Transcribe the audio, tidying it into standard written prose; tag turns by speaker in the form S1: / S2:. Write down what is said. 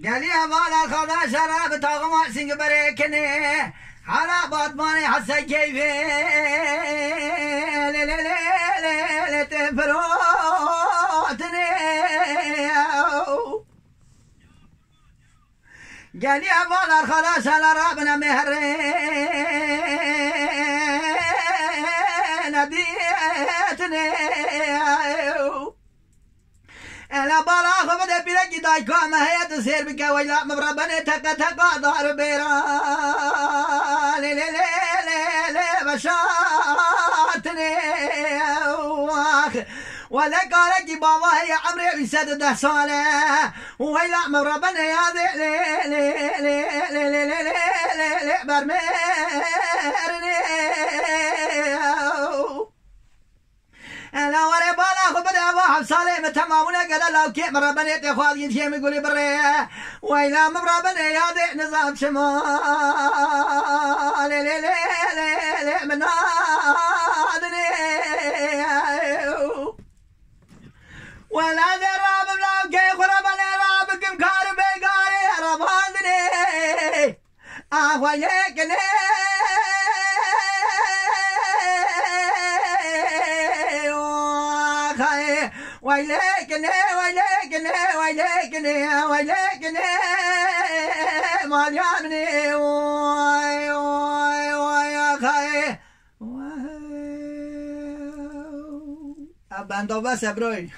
S1: قالي بالا خذا شراب تغمى سنگ بريكني على باطماني حسا كيفي تفروتني قالي بالا خذا شرابنا مهري نديتني أنا بالا خبدا بيرك دايكو ما هي تسير بك ويلا مبربني تقا دار بيرا لي لي لي لي لي بشاتني ولا قالك بابا هي عمري بيسد ده صالح ويلا مبربني يا ذي لي لي لي لي لي لي لي لي برميرني أنا وري بالا خبدا واحد صالح متماونا قال لو كيف مربني تخوض ينشي يقولي بري ويلا مربني يا ذي نظام شمال لي لي لي لي من نادني ولا ذي راب بلاو كي خربني رابكم كاربي قاري رباندني ويليكني ويليكني ويليكني ويليكني ويليكني مال يامني واي واي واي يا خاي ابندو بس بروي